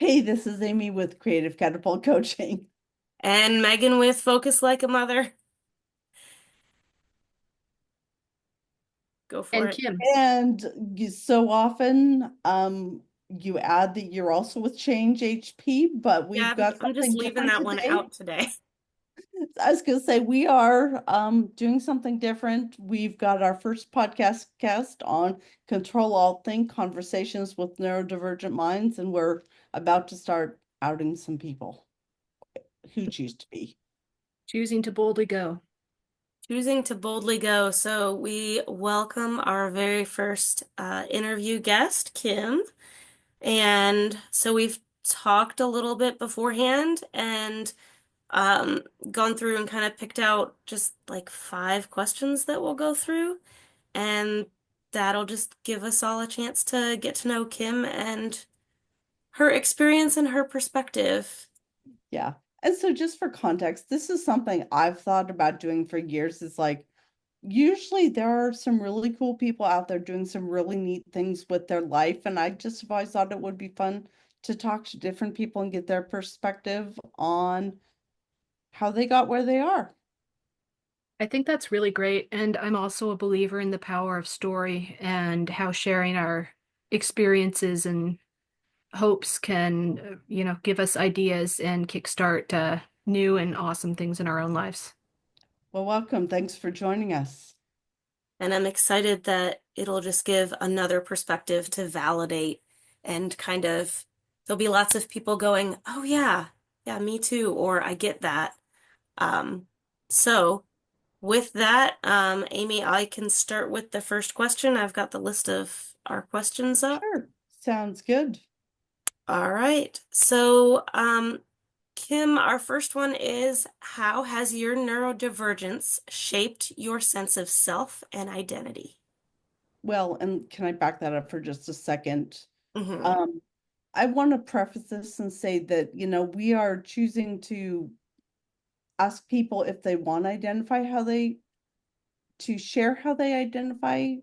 Hey, this is Amy with Creative Catapult Coaching. And Megan with Focus Like a Mother. Go for And it. Kim. And so often you add that you're also with Change HP, but Yeah, we've I'm, got I'm just something leaving different that one today. out today. I was going to say we are doing something different. We've got our first podcast cast on Control Alt Think Conversations with Neurodivergent Minds, and we're about to start outing some people who choose to be. Choosing to boldly go. Choosing to boldly go. So we welcome our very first interview guest, Kim. And so we've talked a little bit beforehand and um, gone through and kind of picked out just like 5 questions that we'll go through. And that'll just give us all a chance to get to know Kim and her experience and her perspective. Yeah. And so just for context, this is something I've thought about doing for years. It's like usually there are some really cool people out there doing some really neat things with their life. And I just have always thought it would be fun to talk to different people and get their perspective on how they got where they are. I think that's really great. And I'm also a believer in the power of story and how sharing our experiences and hopes can, give us ideas and kickstart new and awesome things in our own lives. Well, welcome. Thanks for joining us. And I'm excited that it'll just give another perspective to validate and kind of, there'll be lots of people going, oh, yeah, yeah, me too, or I get that. Um, so with that, Amy, I can start with the first question. I've got the list of our questions up. Sure. Sounds good. All right. So, Kim, our first one is, how has your neurodivergence shaped your sense of self and identity? Well, and can I back that up for just a second? Hmm. Um, I want to preface this and say that, we are choosing to ask people if they want to identify to share how they identify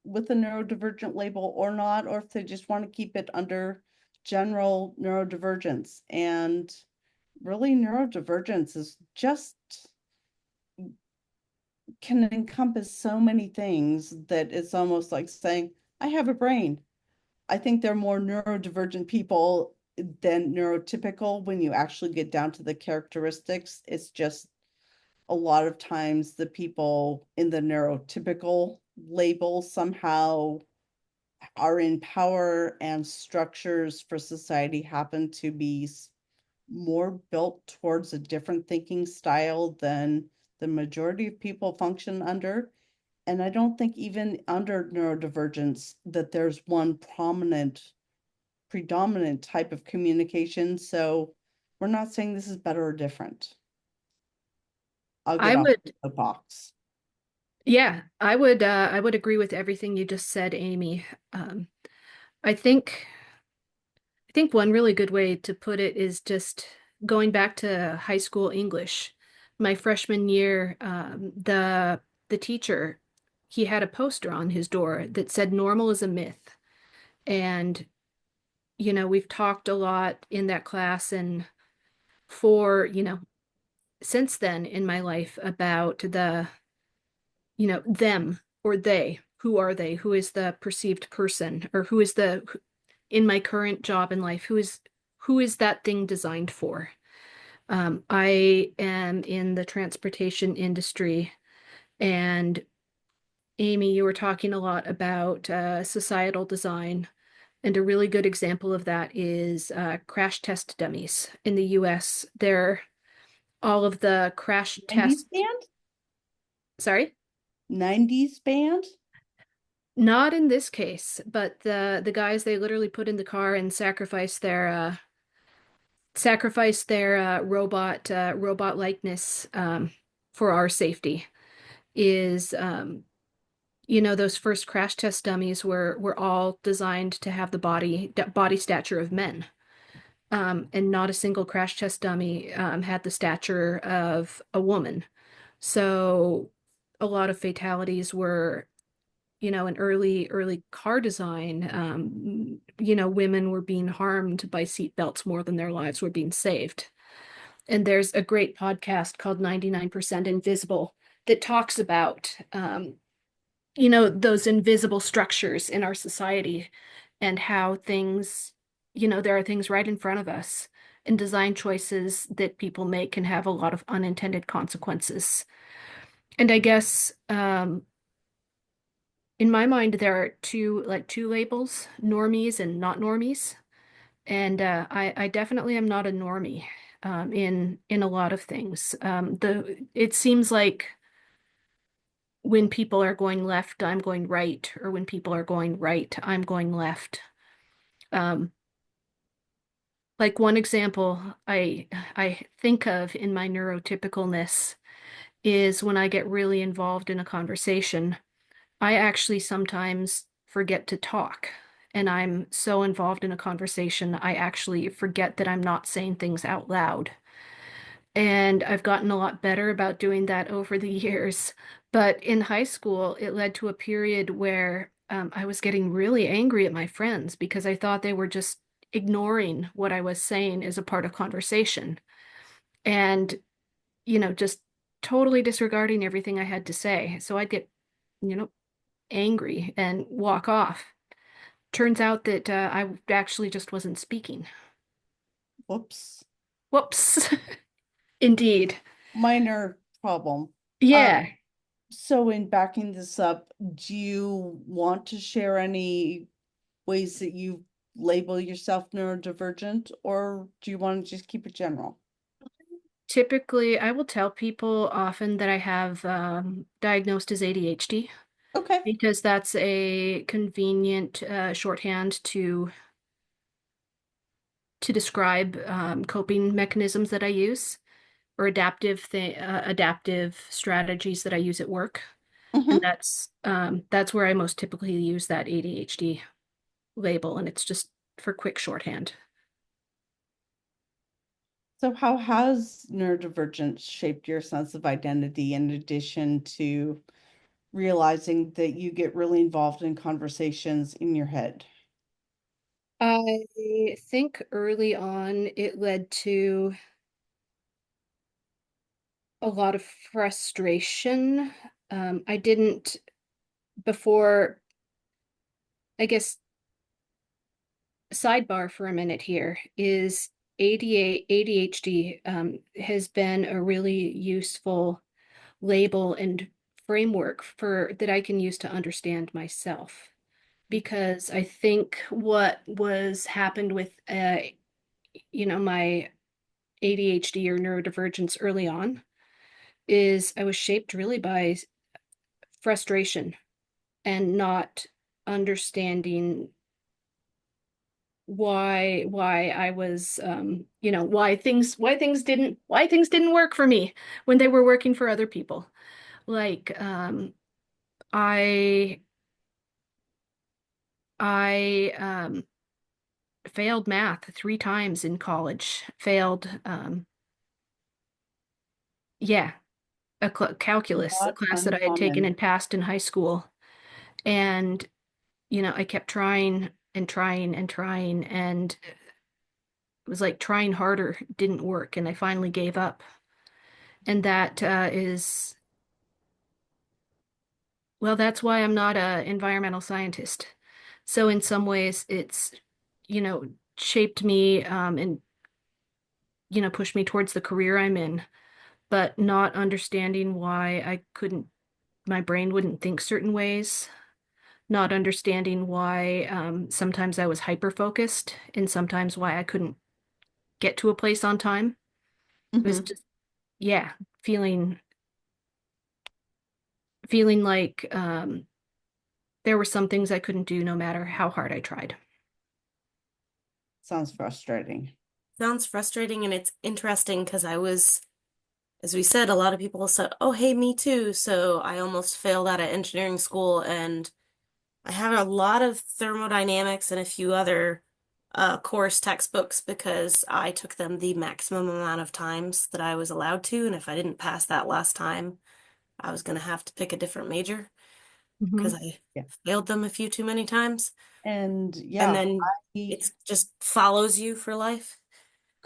with a neurodivergent label or not, or if they just want to keep it under general neurodivergence. And really, neurodivergence is just can encompass so many things that it's almost like saying, I have a brain. I think there are more neurodivergent people than neurotypical when you actually get down to the characteristics. It's just a lot of times the people in the neurotypical label somehow are in power, and structures for society happen to be more built towards a different thinking style than the majority of people function under. And I don't think even under neurodivergence that there's one predominant type of communication. So we're not saying this is better or different. I'll get I off would, the box. yeah, I would agree with everything you just said, Amy. Um, I think I think one really good way to put it is just going back to high school English. My freshman year, the teacher, he had a poster on his door that said normal is a myth. And, we've talked a lot in that class and for, since then in my life about them or they. Who are they? Who is the perceived person? Or who is in my current job in life, who is that thing designed for? I am in the transportation industry, and Amy, you were talking a lot about societal design, and a really good example of that is crash test dummies in the US. They're all of the crash 90s test, band? sorry, 90s band? not in this case, but the guys they literally put in the car and sacrifice their robot likeness for our safety is those first crash test dummies were all designed to have the body stature of men, and not a single crash test dummy had the stature of a woman. So a lot of fatalities were in early car design, women were being harmed by seat belts more than their lives were being saved. And there's a great podcast called 99% Invisible that talks about, those invisible structures in our society and how things, there are things right in front of us, and design choices that people make can have a lot of unintended consequences. And I guess in my mind, there are two labels, normies and not normies. And I definitely am not a normie in a lot of things. It seems like when people are going left, I'm going right, or when people are going right, I'm going left. Um, like one example I think of in my neurotypicalness is when I get really involved in a conversation, I actually sometimes forget to talk. And I'm so involved in a conversation, I actually forget that I'm not saying things out loud. And I've gotten a lot better about doing that over the years. But in high school, it led to a period where I was getting really angry at my friends because I thought they were just ignoring what I was saying as a part of conversation and, just totally disregarding everything I had to say. So I'd get, you know, angry and walk off. Turns out that I actually just wasn't speaking. Whoops. Whoops. Indeed. Minor problem. Yeah. So in backing this up, do you want to share any ways that you label yourself neurodivergent, or do you want to just keep it general? Typically, I will tell people often that I have diagnosed as ADHD Okay. because that's a convenient shorthand to describe coping mechanisms that I use or adaptive strategies that I use at work. And Hmm. that's where I most typically use that ADHD label, and it's just for quick shorthand. So how has neurodivergence shaped your sense of identity in addition to realizing that you get really involved in conversations in your head? I think early on it led to a lot of frustration. I didn't before, I guess, sidebar for a minute here is ADHD has been a really useful label and framework for that I can use to understand myself. Because I think what was happened with my ADHD or neurodivergence early on is I was shaped really by frustration and not understanding why I was why things didn't work for me when they were working for other people. Like I I failed math 3 times in college. Failed yeah, calculus, a Not class that I had taken uncommon. and passed in high school. And I kept trying and trying and trying, and it was like trying harder didn't work, and I finally gave up. And that is, well, that's why I'm not a environmental scientist. So in some ways, it's, you know, shaped me and, pushed me towards the career I'm in, but not understanding why my brain wouldn't think certain ways, not understanding why sometimes I was hyper focused and sometimes why I couldn't get to a place on time. It was Hmm. just, yeah, feeling feeling like there were some things I couldn't do no matter how hard I tried. Sounds frustrating. Sounds frustrating, and it's interesting because as we said, a lot of people said, "Oh, hey, me too." So I almost failed out of engineering school, and I have a lot of thermodynamics and a few other course textbooks because I took them the maximum amount of times that I was allowed to, and if I didn't pass that last time, I was going to have to pick a different major. Mhm. because I Yeah. failed them a few too many times. And And yeah, then I it just follows you for life.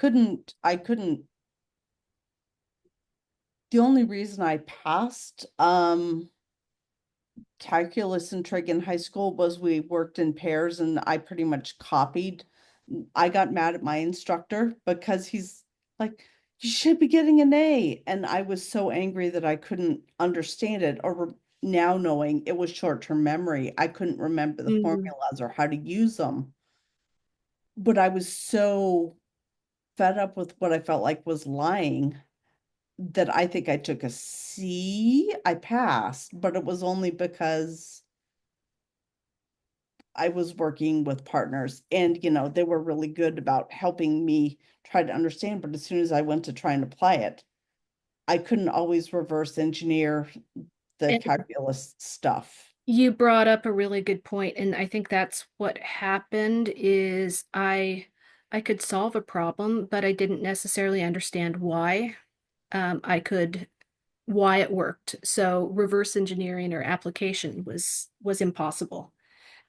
I couldn't, the only reason I passed, calculus and trig in high school was we worked in pairs and I pretty much copied. I got mad at my instructor because he's like, you should be getting an A. And I was so angry that I couldn't understand it, or now knowing it was short-term memory, I couldn't remember the Mm. formulas or how to use them. But I was so fed up with what I felt like was lying that I think I took a C. I passed, but it was only because I was working with partners and, they were really good about helping me try to understand. But as soon as I went to try and apply it, I couldn't always reverse engineer the And calculus stuff. you brought up a really good point, and I think that's what happened is I could solve a problem, but I didn't necessarily understand why. I could why it worked. So reverse engineering or application was impossible.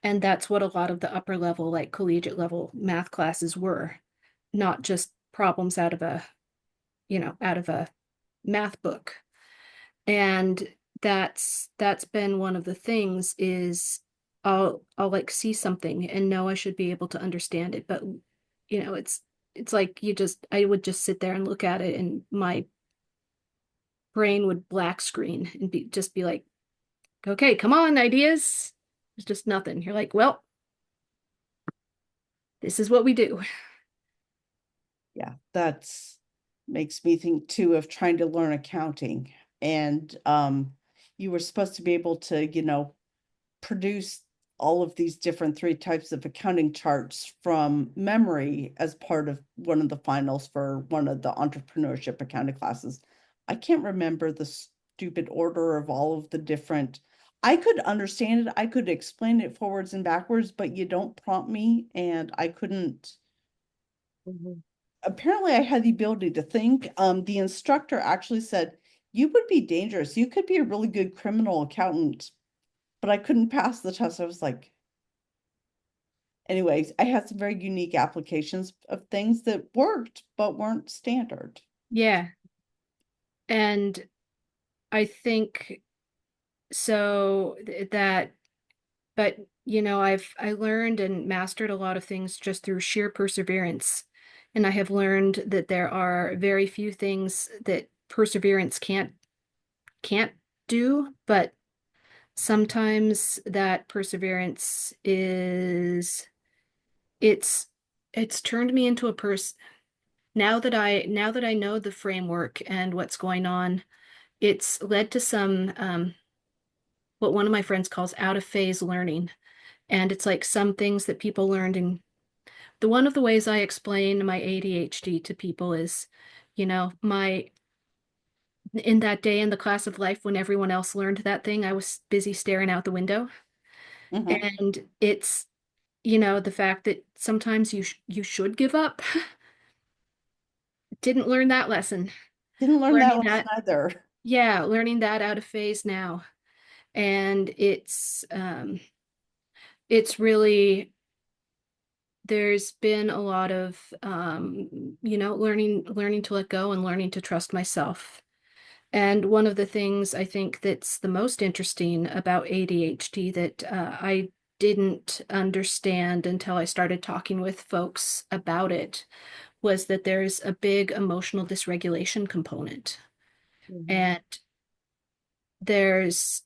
And that's what a lot of the upper level, like collegiate level math classes were, not just problems out of a math book. And that's been one of the things is I'll like see something and know I should be able to understand it, but it's like I would just sit there and look at it and my brain would black screen and be like, okay, come on, ideas. There's just nothing. You're like, well, this is what we do. Yeah, that's makes me think too of trying to learn accounting. And you were supposed to be able to, produce all of these different three types of accounting charts from memory as part of one of the finals for one of the entrepreneurship accounting classes. I can't remember the stupid order of all of the different. I could understand it, I could explain it forwards and backwards, but you don't prompt me, and I couldn't. Mhm. Apparently, I had the ability to think. The instructor actually said, "You would be dangerous. You could be a really good criminal accountant," but I couldn't pass the test. I was like, anyways, I had some very unique applications of things that worked but weren't standard. Yeah. And I think so that, but I learned and mastered a lot of things just through sheer perseverance. And I have learned that there are very few things that perseverance can't do, but sometimes that perseverance is it's it's turned me into a person. Now that I know the framework and what's going on, it's led to some what one of my friends calls out of phase learning. And it's like some things that people learned in the one of the ways I explain my ADHD to people is, my in that day in the class of life when everyone else learned that thing, I was busy staring out the window. Hmm. And it's, the fact that sometimes you should give up. Didn't learn that lesson. Didn't learn that Learning lesson that, either. yeah, learning that out of phase now. And it's really there's been a lot of learning to let go and learning to trust myself. And one of the things I think that's the most interesting about ADHD that I didn't understand until I started talking with folks about it was that there's a big emotional dysregulation component. Mhm. And there's,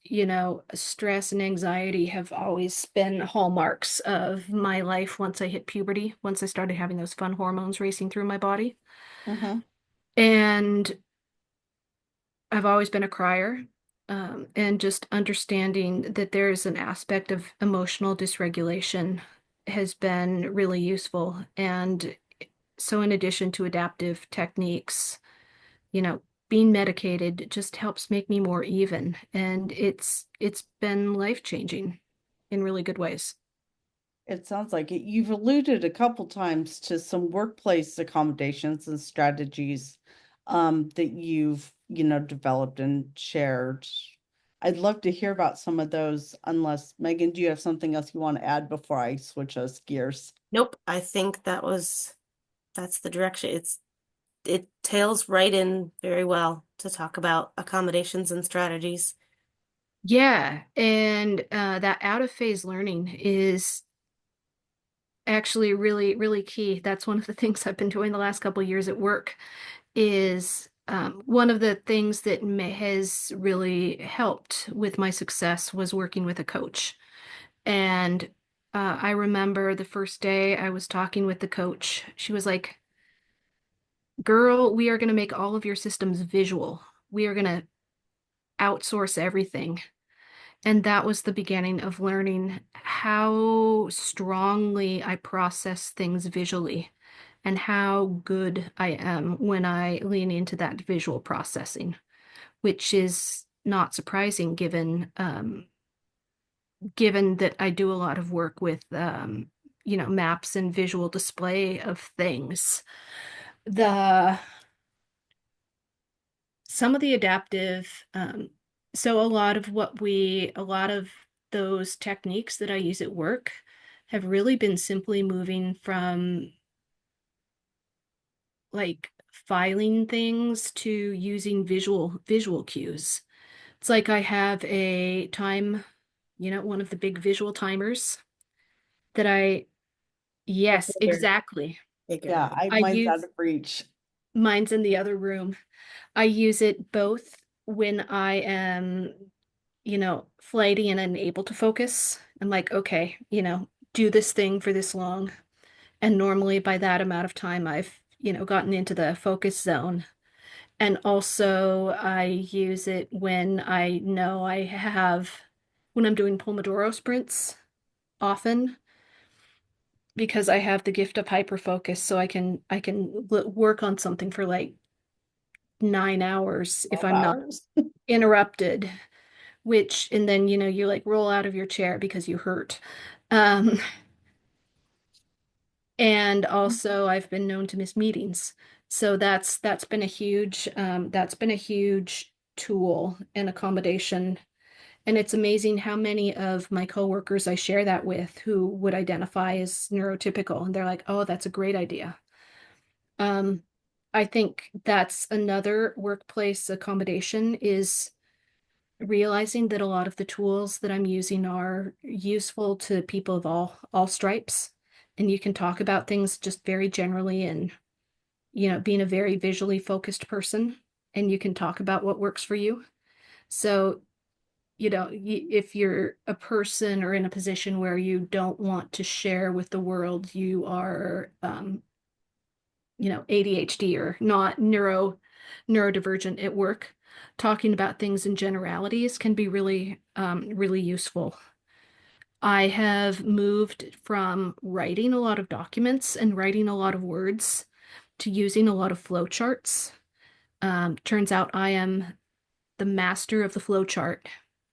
stress and anxiety have always been hallmarks of my life once I hit puberty, once I started having those fun hormones racing through my body. Hmm. And I've always been a crier. And just understanding that there is an aspect of emotional dysregulation has been really useful. And so, in addition to adaptive techniques, you know, being medicated just helps make me more even. And it's been life-changing in really good ways. It sounds like it. You've alluded a couple times to some workplace accommodations and strategies that you've, developed and shared. I'd love to hear about some of those, unless, Megan, do you have something else you want to add before I switch us gears? Nope, I think that's the direction. It tails right in very well to talk about accommodations and strategies. Yeah, and that out of phase learning is actually really, really key. That's one of the things I've been doing the last couple of years at work is one of the things that has really helped with my success was working with a coach. And I remember the first day I was talking with the coach, she was like, "Girl, we are going to make all of your systems visual. We are going to outsource everything." And that was the beginning of learning how strongly I process things visually and how good I am when I lean into that visual processing, which is not surprising given that I do a lot of work with maps and visual display of things. The Some of the adaptive, so a lot of those techniques that I use at work have really been simply moving from like filing things to using visual cues. It's like I have a time, one of the big visual timers that I yes, figured. exactly. Figured. Yeah, I mine's out use of reach. mine's in the other room. I use it both when I am, flighty and unable to focus. I'm like, okay, do this thing for this long. And normally by that amount of time, I've, gotten into the focus zone. And also I use it when I know when I'm doing Pomodoro sprints often because I have the gift of hyper focus. So I can work on something for like 9 hours if 12 I'm not hours. interrupted, and then, you like roll out of your chair because you hurt. Um, and also I've been known to miss meetings. So that's been a huge tool and accommodation. And it's amazing how many of my coworkers I share that with who would identify as neurotypical, and they're like, "Oh, that's a great idea." Um, I think that's another workplace accommodation is realizing that a lot of the tools that I'm using are useful to people of all stripes. And you can talk about things just very generally and, being a very visually focused person, and you can talk about what works for you. So, if you're a person or in a position where you don't want to share with the world, you are, ADHD or not neurodivergent at work, talking about things in generalities can be really, really useful. I have moved from writing a lot of documents and writing a lot of words to using a lot of flowcharts. Turns out I am the master of the flowchart,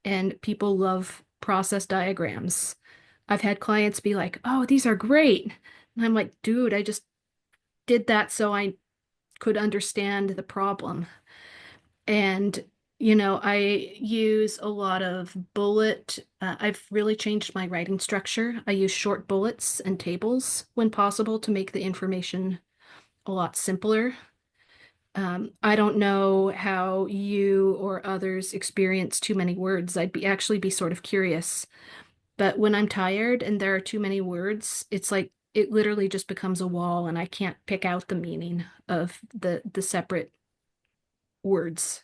and people love process diagrams. I've had clients be like, "Oh, these are great." And I'm like, "Dude, I just did that so I could understand the problem." And, I use a lot of I've really changed my writing structure. I use short bullets and tables when possible to make the information a lot simpler. I don't know how you or others experience too many words. Actually be sort of curious. But when I'm tired and there are too many words, it's like it literally just becomes a wall and I can't pick out the meaning of the separate words.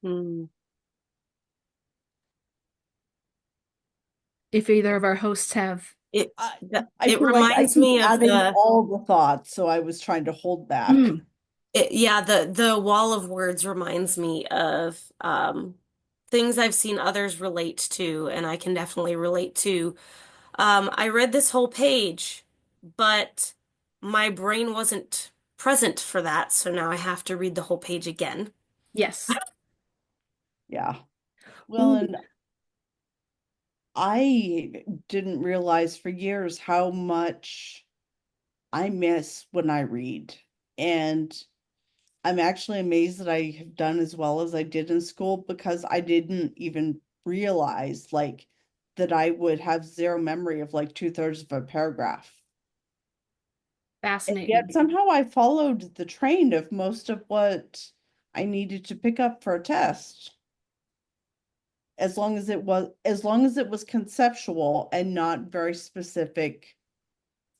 Hmm. If either of our hosts have It I, I it feel like I reminds keep me of adding all the thoughts, so I was trying to hold back. mm, yeah, the wall of words reminds me of things I've seen others relate to, and I can definitely relate to. I read this whole page, but my brain wasn't present for that, so now I have to read the whole page again. yes. Yeah. Well, Ooh, and I didn't realize for years how much I miss when I read. And I'm actually amazed that I have done as well as I did in school because I didn't even realize like that I would have zero memory of like 2/3 of a paragraph. And yet Fascinating. somehow I followed the train of most of what I needed to pick up for a test, as long as it was conceptual and not very specific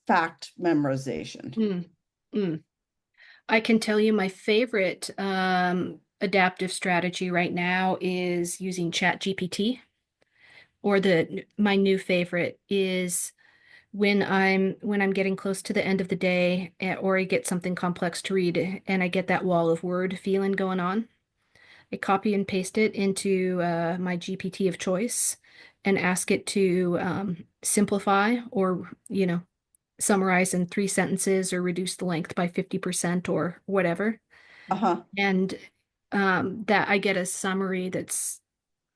fact memorization. Mm, mm. I can tell you my favorite adaptive strategy right now is using ChatGPT, or the my new favorite is when I'm getting close to the end of the day, or I get something complex to read and I get that wall of word feeling going on. I copy and paste it into my GPT of choice and ask it to simplify, or summarize in 3 sentences, or reduce the length by 50% or whatever. Uh-huh. And that I get a summary that's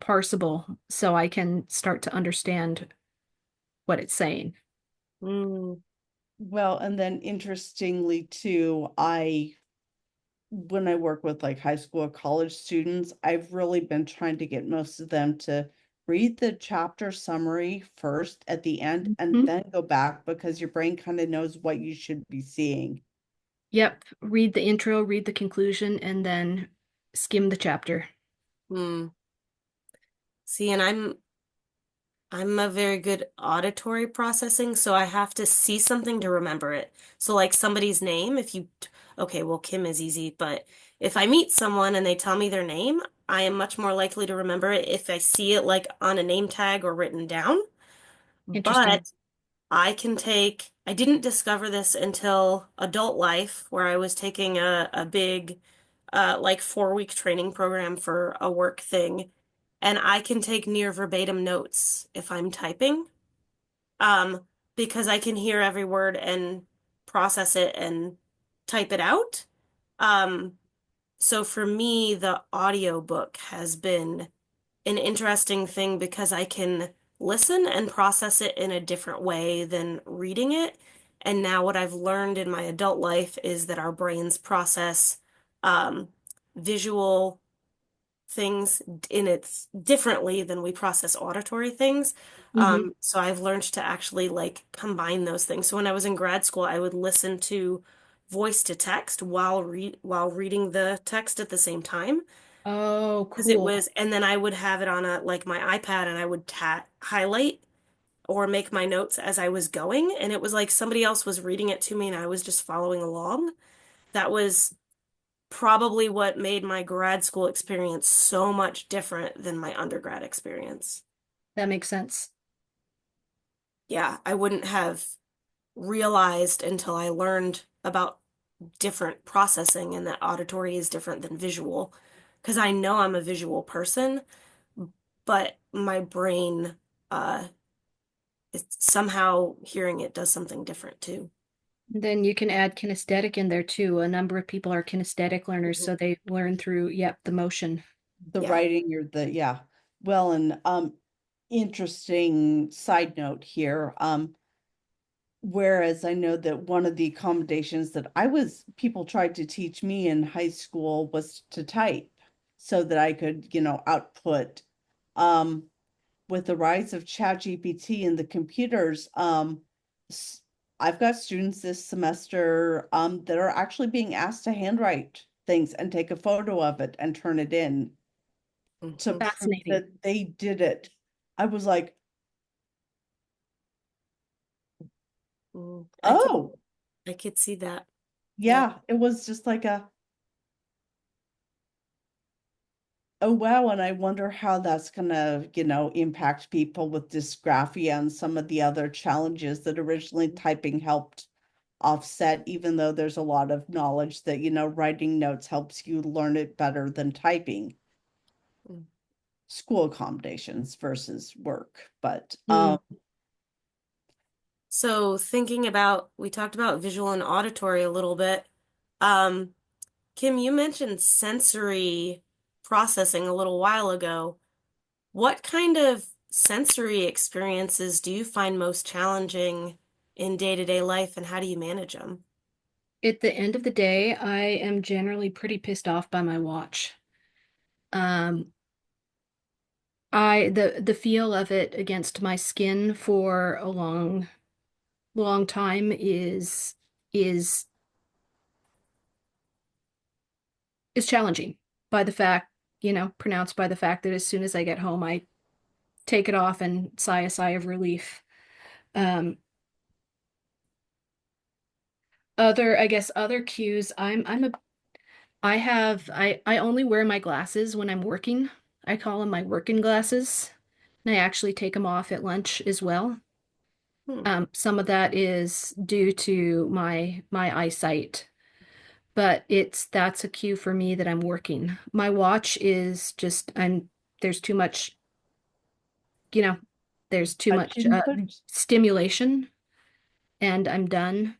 parsable so I can start to understand what it's saying. Mm, Well, and then interestingly too, when I work with like high school or college students, I've really been trying to get most of them to read the chapter summary first at the end and Mhm. then go back because your brain kind of knows what you should be seeing. Yep. Read the intro, read the conclusion, and then skim the chapter. mm. See, and I'm a very good auditory processing, so I have to see something to remember it. So like somebody's name, okay, well, Kim is easy, but if I meet someone and they tell me their name, I am much more likely to remember it if I see it like on a name tag or written down. Interesting. But I didn't discover this until adult life, where I was taking a big, like 4 week training program for a work thing. And I can take near verbatim notes if I'm typing, um, because I can hear every word and process it and type it out. Um, so for me, the audiobook has been an interesting thing because I can listen and process it in a different way than reading it. And now what I've learned in my adult life is that our brains process um, visual things in its differently than we process auditory things. Hmm. So I've learned to actually like combine those things. So when I was in grad school, I would listen to voice to text while reading the text at the same time. Oh, Because it cool. was, and then I would have it on a like my iPad and I would tat highlight or make my notes as I was going. And it was like somebody else was reading it to me and I was just following along. That was probably what made my grad school experience so much different than my undergrad experience. That makes sense. Yeah, I wouldn't have realized until I learned about different processing and that auditory is different than visual. Because I know I'm a visual person, but my brain, uh, somehow hearing it does something different too. Then you can add kinesthetic in there too. A number of people are kinesthetic learners, Mhm. so they learn through, yep, the motion. The Yeah. writing or the yeah. Well, and interesting side note here. Whereas I know that one of the accommodations that people tried to teach me in high school was to type so that I could, output. Um, with the rise of ChatGPT and the computers, s- I've got students this semester that are actually being asked to handwrite things and take a photo of it and turn it in to Mhm. prove Fascinating. that they did it. I was like, Mm. oh, I could see that. Yeah. yeah, it was just like oh wow, and I wonder how that's gonna, impact people with dysgraphia and some of the other challenges that originally typing helped offset, even though there's a lot of knowledge that, writing notes helps you learn it better than typing. Mm. School accommodations versus work. But Mm. So thinking about, we talked about visual and auditory a little bit. Um, Kim, you mentioned sensory processing a little while ago. What kind of sensory experiences do you find most challenging in day-to-day life, and how do you manage them? At the end of the day, I am generally pretty pissed off by my watch. Um, The feel of it against my skin for a long time is is challenging by the fact, pronounced by the fact that as soon as I get home, I take it off and sigh a sigh of relief. Um, I guess other cues, I only wear my glasses when I'm working. I call them my working glasses. And I actually take them off at lunch as well. Hmm. Some of that is due to my eyesight, but that's a cue for me that I'm working. My watch is just there's too much, you know, there's too Touch much input? stimulation and I'm done.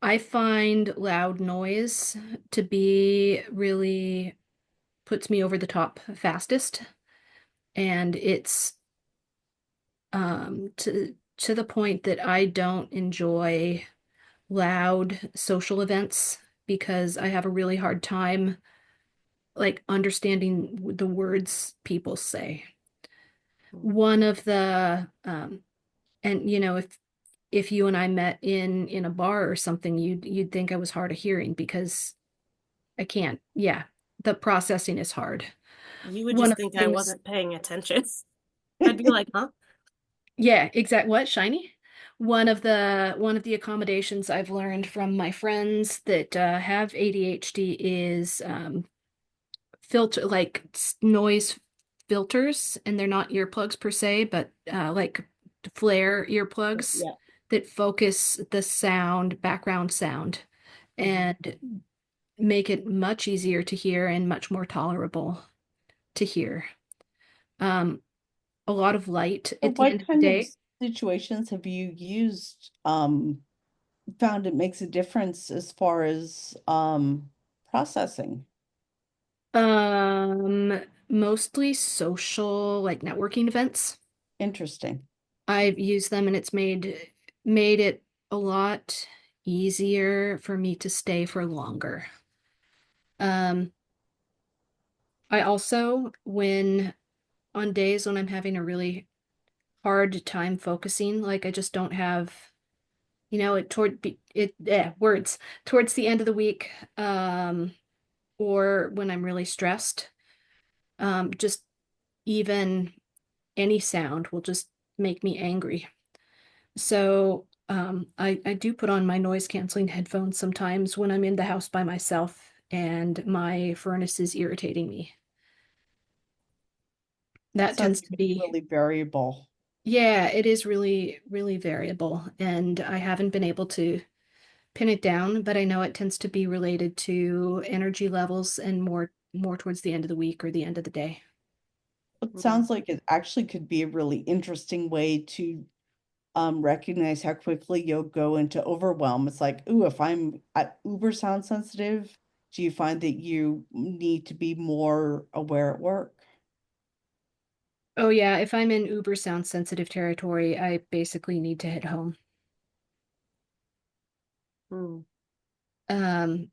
I find loud noise to be really puts me over the top fastest, and it's to the point that I don't enjoy loud social events because I have a really hard time like understanding the words people say. Hmm. One of the and if you and I met in a bar or something, you'd think I was hard of hearing because I can't. Yeah, the processing is hard. You would One just of think the I things, wasn't paying attention. I'd be like, huh? yeah, exact what, shiny? One of the accommodations I've learned from my friends that have ADHD is filter like noise filters, and they're not earplugs per se, but like flare earplugs Yeah. that focus the sound, background sound, Mhm. and make it much easier to hear and much more tolerable to hear. Um, a lot of light So at the end what of the kind of day. situations have you used, found it makes a difference as far as processing? Mostly social, like networking events. Interesting. I've used them and it's made it a lot easier for me to stay for longer. Um, I also, when on days when I'm having a really hard time focusing, like I just don't have, words towards the end of the week, or when I'm really stressed, just even any sound will just make me angry. So I do put on my noise canceling headphones sometimes when I'm in the house by myself and my furnace is irritating me. That Sounds tends like to it's be, really variable. yeah, it is really, really variable. And I haven't been able to pin it down, but I know it tends to be related to energy levels and more towards the end of the week or the end of the day. It Mm. sounds like it actually could be a really interesting way to recognize how quickly you'll go into overwhelm. It's like, ooh, if I'm at uber sound sensitive, do you find that you need to be more aware at work? Oh yeah, if I'm in uber sound sensitive territory, I basically need to hit home. Mm. Um,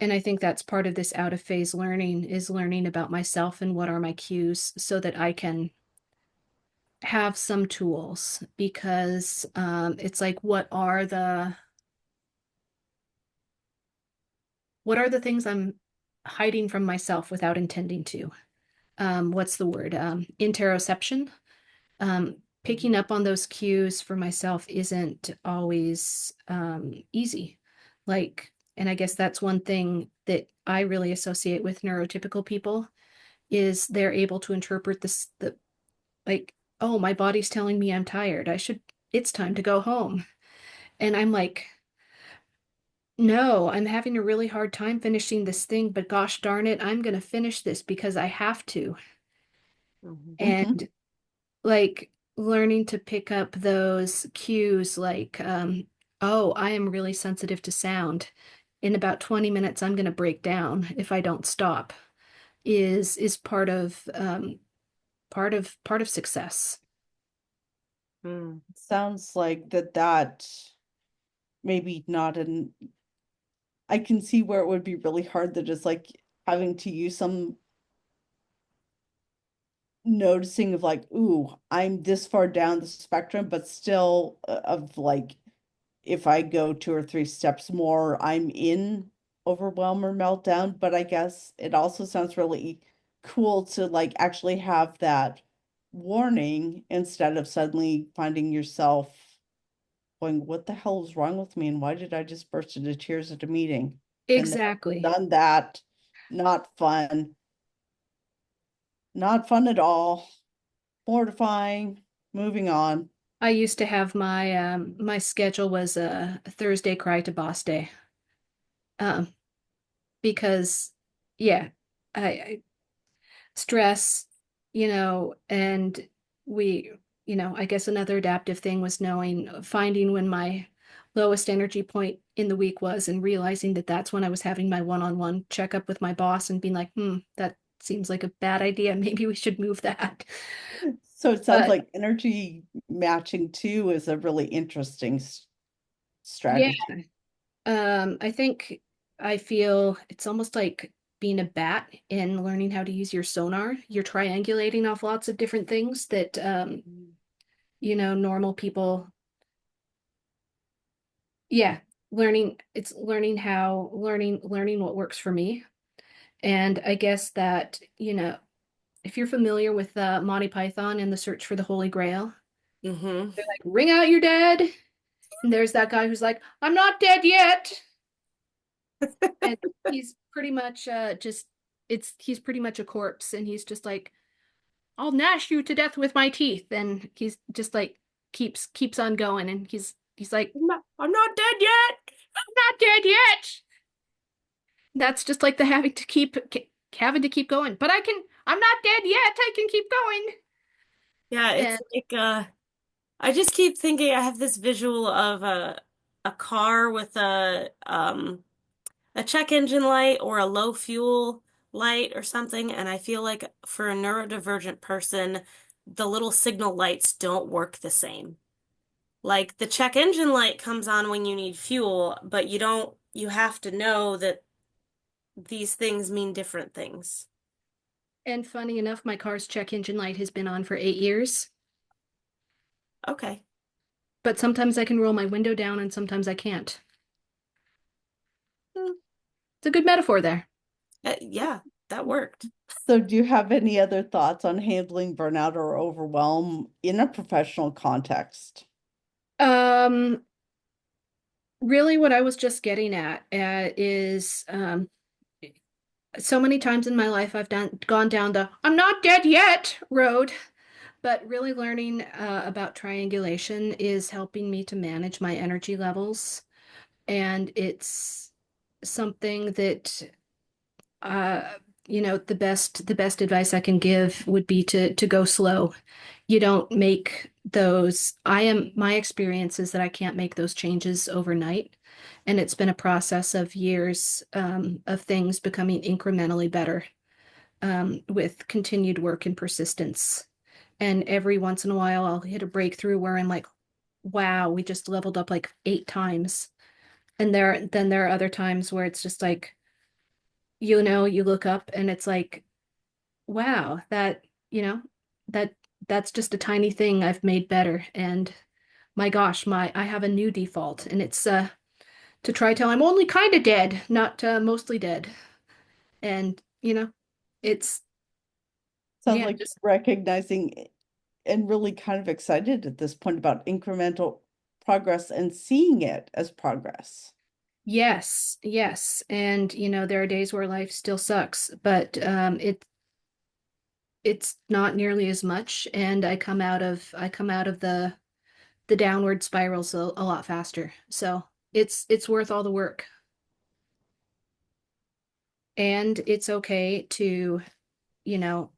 And I think that's part of this out of phase learning is learning about myself and what are my cues so that I can have some tools because it's like what are the things I'm hiding from myself without intending to? What's the word? Interoception. Picking Mhm. up on those cues for myself isn't always easy. And I guess that's one thing that I really associate with neurotypical people is they're able to interpret the like, oh, my body's telling me I'm tired. It's time to go home. And I'm like, no, I'm having a really hard time finishing this thing, but gosh darn it, I'm gonna finish this because I have to. Mhm. Hmm. And like learning to pick up those cues like, oh, I am really sensitive to sound. In about 20 minutes, I'm gonna break down if I don't stop, is part of success. Mm. Sounds like that maybe not an, I can see where it would be really hard that it's like having to use some noticing of like, ooh, I'm this far down the spectrum, but still of like, if I go 2 or 3 steps more, I'm in overwhelm or meltdown. But I guess it also sounds really cool to like actually have that warning instead of suddenly finding yourself going, what the hell is wrong with me? And why did I just burst into tears at a meeting? Been there, Exactly. done that. Not fun. Not fun at all. Mortifying. Moving on. I used to have my schedule was a Thursday cry to boss day. Um, because yeah, I stress, and we, I guess another adaptive thing was finding when my lowest energy point in the week was and realizing that that's when I was having my one-on-one checkup with my boss and being like, that seems like a bad idea. Maybe we should move that. So it sounds But like energy matching too is a really interesting yeah, strategy. I think I feel it's almost like being a bat and learning how to use your sonar. You're triangulating off lots of different things that normal people, yeah, learning what works for me. And I guess that, if you're familiar with Monty Python and the Search for the Holy Grail, Mm-hmm. they're like, ring out your dead. And there's that guy who's like, I'm not dead yet. And he's pretty much he's pretty much a corpse and he's just like, I'll gnash you to death with my teeth. And he's just like keeps on going and he's like, I'm not dead yet. not dead yet. That's just like the having to keep going. But I'm not dead yet. I can keep going. Yeah, it's And like I just keep thinking I have this visual of a car with a check engine light or a low fuel light or something, and I feel like for a neurodivergent person, the little signal lights don't work the same. Like the check engine light comes on when you need fuel, but you have to know that these things mean different things. and funny enough, my car's check engine light has been on for 8 years. Okay. But sometimes I can roll my window down and sometimes I can't. Hmm. It's a good metaphor there. Yeah, that worked. So do you have any other thoughts on handling burnout or overwhelm in a professional context? Um, Really what I was just getting at is so many times in my life I've gone down the I'm not dead yet road, but really learning about triangulation is helping me to manage my energy levels. And it's something that uh the best advice I can give would be to go slow. You don't make those my experience is that I can't make those changes overnight. And it's been a process of years of things becoming incrementally better with continued work and persistence. And every once in a while I'll hit a breakthrough where I'm like, wow, we just leveled up like 8 times. And there are other times where it's just like, you look up and it's like, wow, you know, that that's just a tiny thing I've made better. And my gosh, I have a new default and it's to try till I'm only kind of dead, not mostly dead. And it's Sounds yeah, like just you're recognizing and really kind of excited at this point about incremental progress and seeing it as progress. yes, yes. And there are days where life still sucks, but it's not nearly as much and I come out of the downward spirals a lot faster. So it's worth all the work. And you know,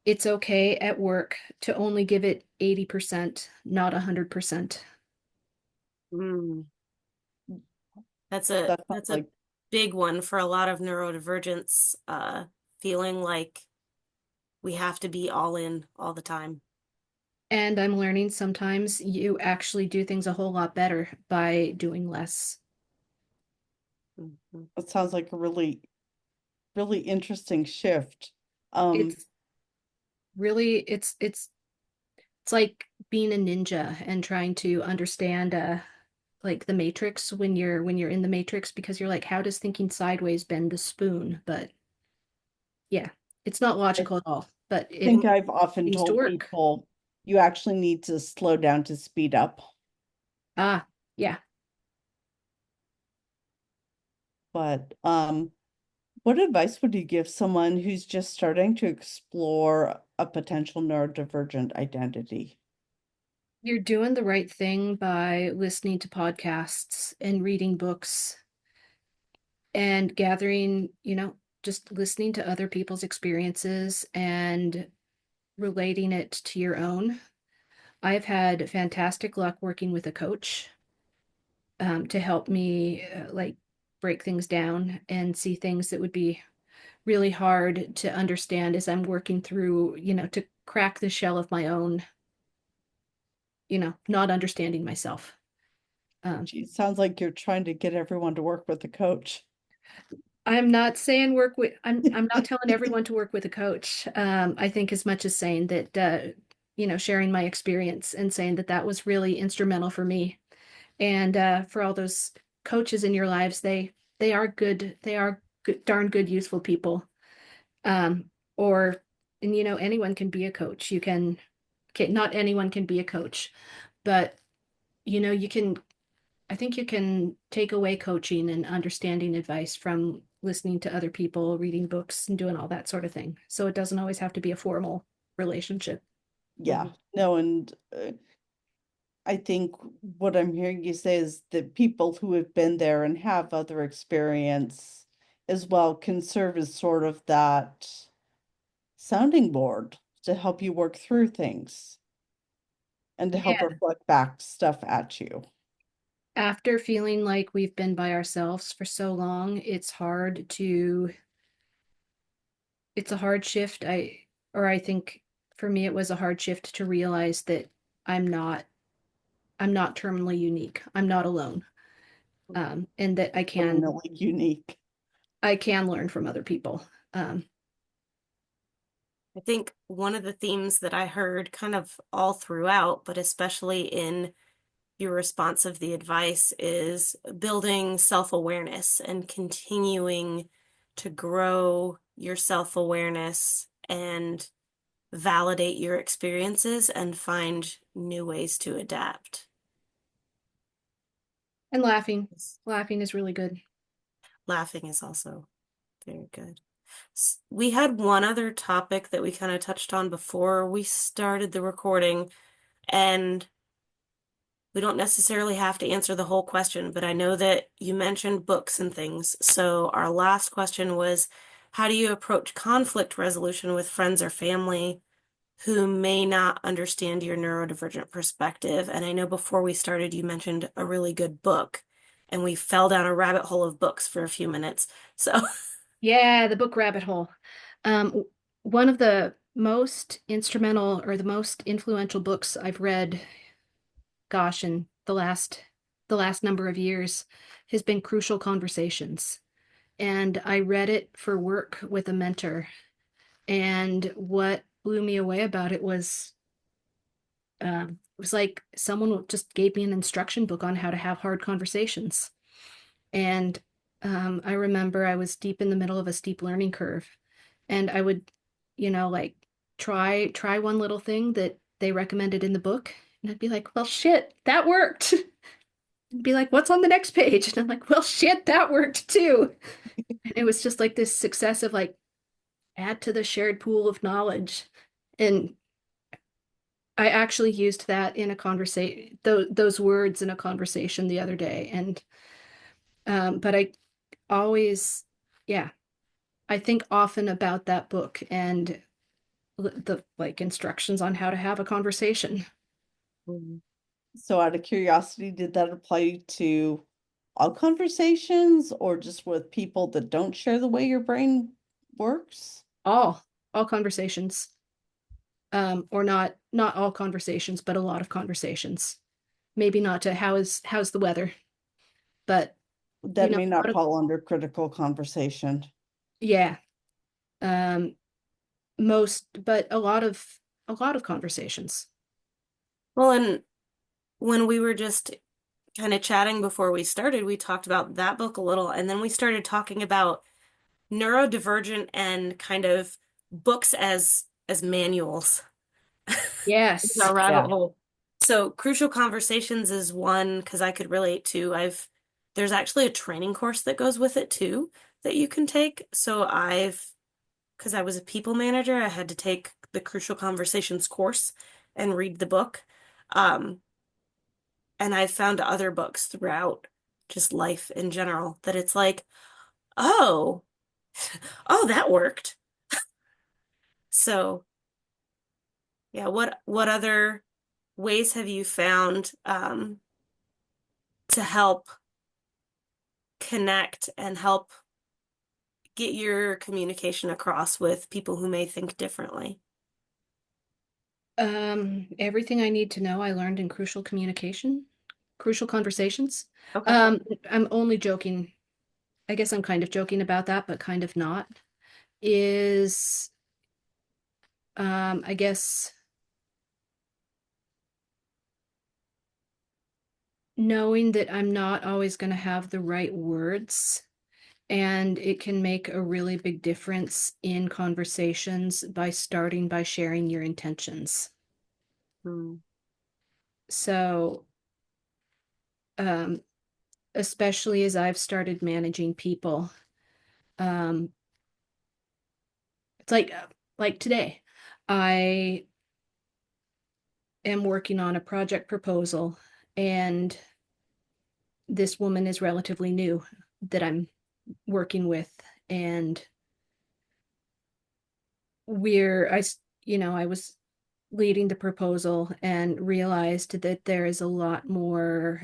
it's okay at work to only give it 80%, not 100%. Mm. That's a That sounds that's a like big one for a lot of neurodivergents, feeling like we have to be all in all the time. And I'm learning sometimes you actually do things a whole lot better by doing less. Mhm. it sounds like a really, really interesting shift. Um, It's really it's like being a ninja and trying to understand like the matrix when you're in the matrix, because you're like, how does thinking sideways bend the spoon? But yeah, it's not I logical at all, but it think I've often seems to told work. people you actually need to slow down to speed up. Ah, yeah. But what advice would you give someone who's just starting to explore a potential neurodivergent identity? You're doing the right thing by listening to podcasts and reading books and gathering, just listening to other people's experiences and relating it to your own. I've had fantastic luck working with a coach to help me like break things down and see things that would be really hard to understand as I'm working through, to crack the shell of my own, not understanding myself. Gee, it sounds like you're trying to get everyone to work with a coach. I'm not saying work with, I'm not telling everyone to work with a coach. I think as much as saying that, sharing my experience and saying that that was really instrumental for me. And for all those coaches in your lives, they are good, darn good, useful people. Um, or, and anyone can be a coach. You can, okay, not anyone can be a coach, but you can, I think you can take away coaching and understanding advice from listening to other people, reading books, and doing all that sort of thing. So it doesn't always have to be a formal relationship. Yeah, no, and I think what I'm hearing you say is that people who have been there and have other experience as well can serve as sort of that sounding board to help you work through things and to help Yeah. reflect back stuff at you. After feeling like we've been by ourselves for so long, it's a hard shift. I think for me, it was a hard shift to realize that I'm not, I'm not terminally unique. I'm not alone. And that Permanently unique. I can learn from other people. Um, I think one of the themes that I heard kind of all throughout, but especially in your response of the advice, is building self-awareness and continuing to grow your self-awareness and validate your experiences and find new ways to adapt. and laughing. Laughing is really good. Laughing is also very good. We had one other topic that we kind of touched on before we started the recording, and we don't necessarily have to answer the whole question, but I know that you mentioned books and things. So our last question was, how do you approach conflict resolution with friends or family who may not understand your neurodivergent perspective? And I know before we started, you mentioned a really good book, and we fell down a rabbit hole of books for a few minutes. So, Yeah, the book rabbit hole. One of the most instrumental or the most influential books I've read, gosh, in the last number of years has been Crucial Conversations. And I read it for work with a mentor. And what blew me away about it was like someone just gave me an instruction book on how to have hard conversations. And I remember I was deep in the middle of a steep learning curve, and I would, like try one little thing that they recommended in the book, and I'd be like, "Well, shit, that worked." And be like, "What's on the next page?" And I'm like, "Well, shit, that worked too." And it was just like this successive, like, add to the shared pool of knowledge. And I actually used that in a conversation, those words in a conversation the other day. And but I always, yeah, I think often about that book and the like instructions on how to have a conversation. So out of curiosity, did that apply to all conversations or just with people that don't share the way your brain works? All conversations. Or not all conversations, but a lot of conversations. Maybe not to how's the weather, but That may what not fall under critical conversation. yeah. Um, but a lot of conversations. Well, and when we were just kind of chatting before we started, we talked about that book a little, and then we started talking about neurodivergent and kind of books as manuals. It's Yes. our rabbit Yeah. hole. So Crucial Conversations is one because I could relate to. There's actually a training course that goes with it too that you can take. Because I was a people manager, I had to take the Crucial Conversations course and read the book. Um, and I've found other books throughout just life in general that it's like, oh, oh, that worked. So yeah, what other ways have you found to help connect and help get your communication across with people who may think differently? Everything I need to know I learned in crucial conversations. Okay. I'm only joking. I guess I'm kind of joking about that, but kind of not. Is I guess knowing that I'm not always going to have the right words, and it can make a really big difference in conversations by starting by sharing your intentions. Hmm. So, um, especially as I've started managing people, um, it's like today, I am working on a project proposal, and this woman is relatively new that I'm working with, and I was leading the proposal and realized that there is a lot more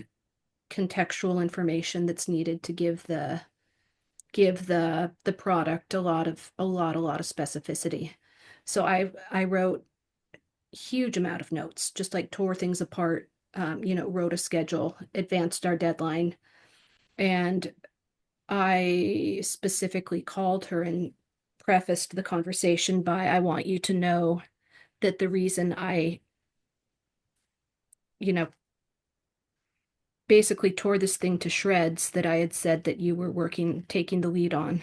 contextual information that's needed to give the product a lot of specificity. So I wrote huge amount of notes, just like tore things apart, wrote a schedule, advanced our deadline, and I specifically called her and prefaced the conversation by, I want you to know that the reason I, you know, basically tore this thing to shreds that I had said that you were taking the lead on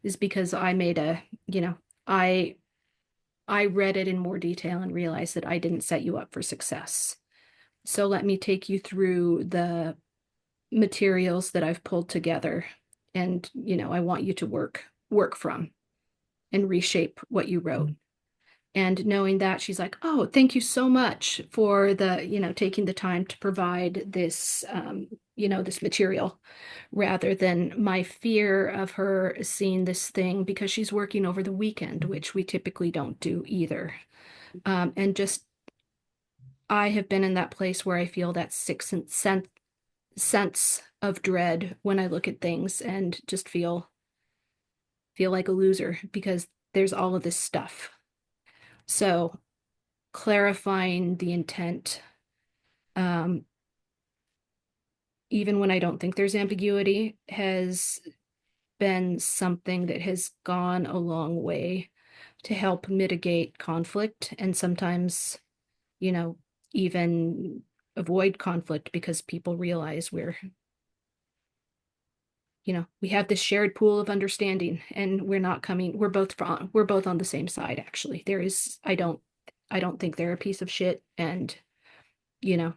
is because I made a, I I read it in more detail and realized that I didn't set you up for success. So let me take you through the materials that I've pulled together, and I want you to work from and reshape what you wrote. And knowing that, she's like, oh, thank you so much for taking the time to provide this material, rather than my fear of her seeing this thing because she's working over the weekend, which we typically don't do either. And just, I have been in that place where I feel that sixth sense of dread when I look at things and just feel like a loser because there's all of this stuff. So clarifying the intent, um, even when I don't think there's ambiguity, has been something that has gone a long way to help mitigate conflict and sometimes, you know, even avoid conflict because people realize we have this shared pool of understanding and we're both on the same side actually. I don't think they're a piece of shit, and you know,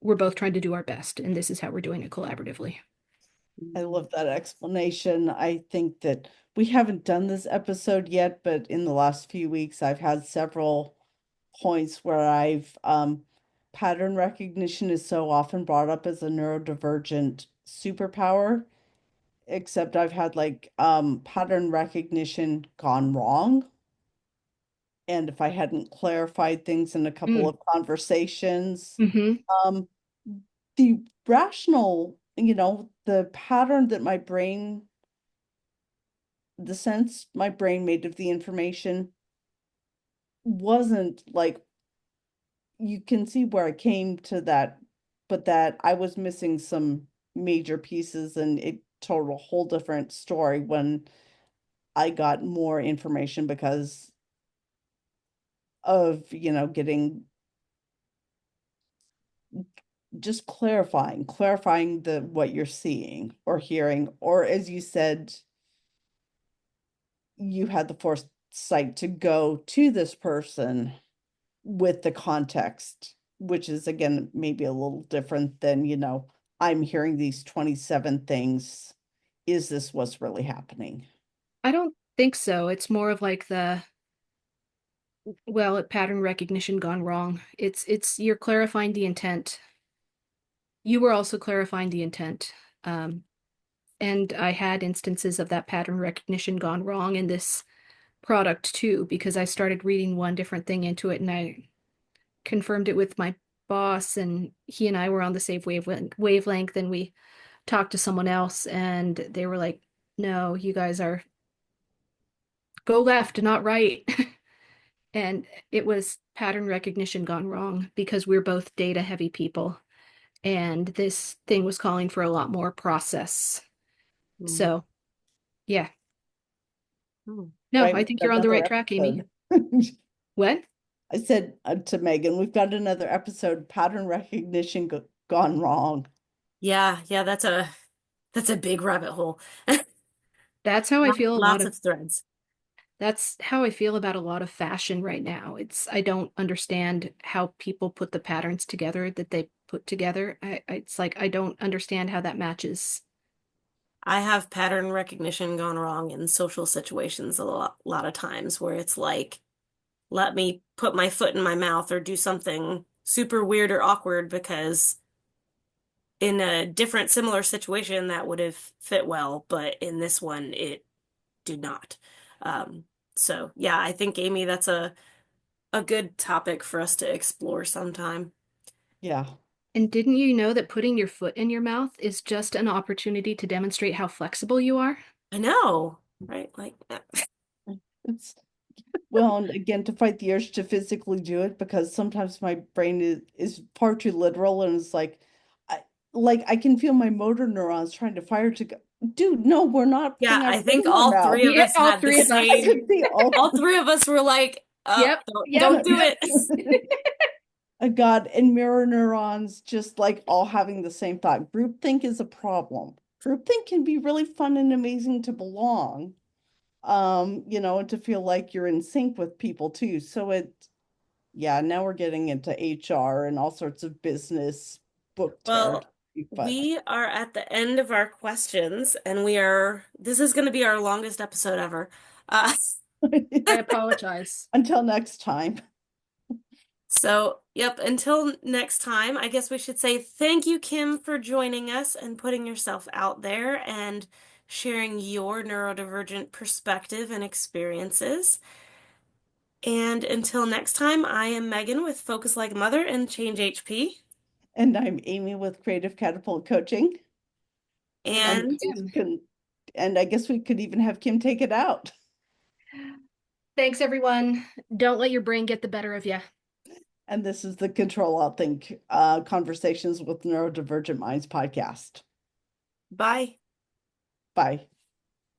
we're both trying to do our best, and this is how we're doing it collaboratively. I love that explanation. I think that we haven't done this episode yet, but in the last few weeks, I've had several points where pattern recognition is so often brought up as a neurodivergent superpower, except I've had like pattern recognition gone wrong. And if I hadn't clarified things in a couple Mm. of conversations, Hmm. um, the rational, the pattern that my brain, the sense my brain made of the information wasn't like, you can see where I came to that, but that I was missing some major pieces and it told a whole different story when I got more information because of, getting just clarifying what you're seeing or hearing, or as you said, you had the foresight to go to this person with the context, which is again maybe a little different than, I'm hearing these 27 things. Is this what's really happening? I don't think so. It's more of like pattern recognition gone wrong. It's you're clarifying the intent. You were also clarifying the intent. And I had instances of that pattern recognition gone wrong in this product too, because I started reading one different thing into it and I confirmed it with my boss, and he and I were on the same wavelength, and we talked to someone else and they were like, no, you guys are go left, not right. And it was pattern recognition gone wrong because we're both data heavy people. And this thing was calling for a lot more process. Mm. So, yeah. Mm. No, Right, I we've think got you're on the another right track, Amy. episode. What? I said to Megan, we've got another episode, pattern recognition gone wrong. Yeah, that's a big rabbit hole. That's how I feel a lot Lots of of threads. That's how I feel about a lot of fashion right now. I don't understand how people put the patterns together that they put together. It's like I don't understand how that matches. I have pattern recognition gone wrong in social situations a lot of times where it's like, let me put my foot in my mouth or do something super weird or awkward because in a different similar situation that would have fit well, but in this one it did not. Um, so yeah, I think Amy, that's a good topic for us to explore sometime. Yeah. And didn't you know that putting your foot in your mouth is just an opportunity to demonstrate how flexible you are? I know, right? Like, It's well, and again, to fight the urge to physically do it, because sometimes my brain is far too literal and it's I I can feel my motor neurons trying to fire to go, dude, no, we're not yeah, putting our I foot think in our all mouth. three of Yeah, us all had the three of us. I same, could see all all three of us were like, Yep, yep, don't do it. God, and mirror neurons just like all having the same thought. Groupthink is a problem. Groupthink can be really fun and amazing to belong, and to feel like you're in sync with people too. So yeah, now we're getting into HR and all sorts of business book Well, territory, but we are at the end of our questions, and this is going to be our longest episode ever. Uh, I apologize. until next time. so, yep, until next time, I guess we should say thank you, Kim, for joining us and putting yourself out there and sharing your neurodivergent perspective and experiences. And until next time, I am Megan with Focus Like a Mother and Change HP. And I'm Amy with Creative Catapult Coaching. And And and I guess we could even have Kim take it out. Thanks, everyone. Don't let your brain get the better of you. And this is the Control Alt Think Conversations with Neurodivergent Minds podcast. bye. Bye.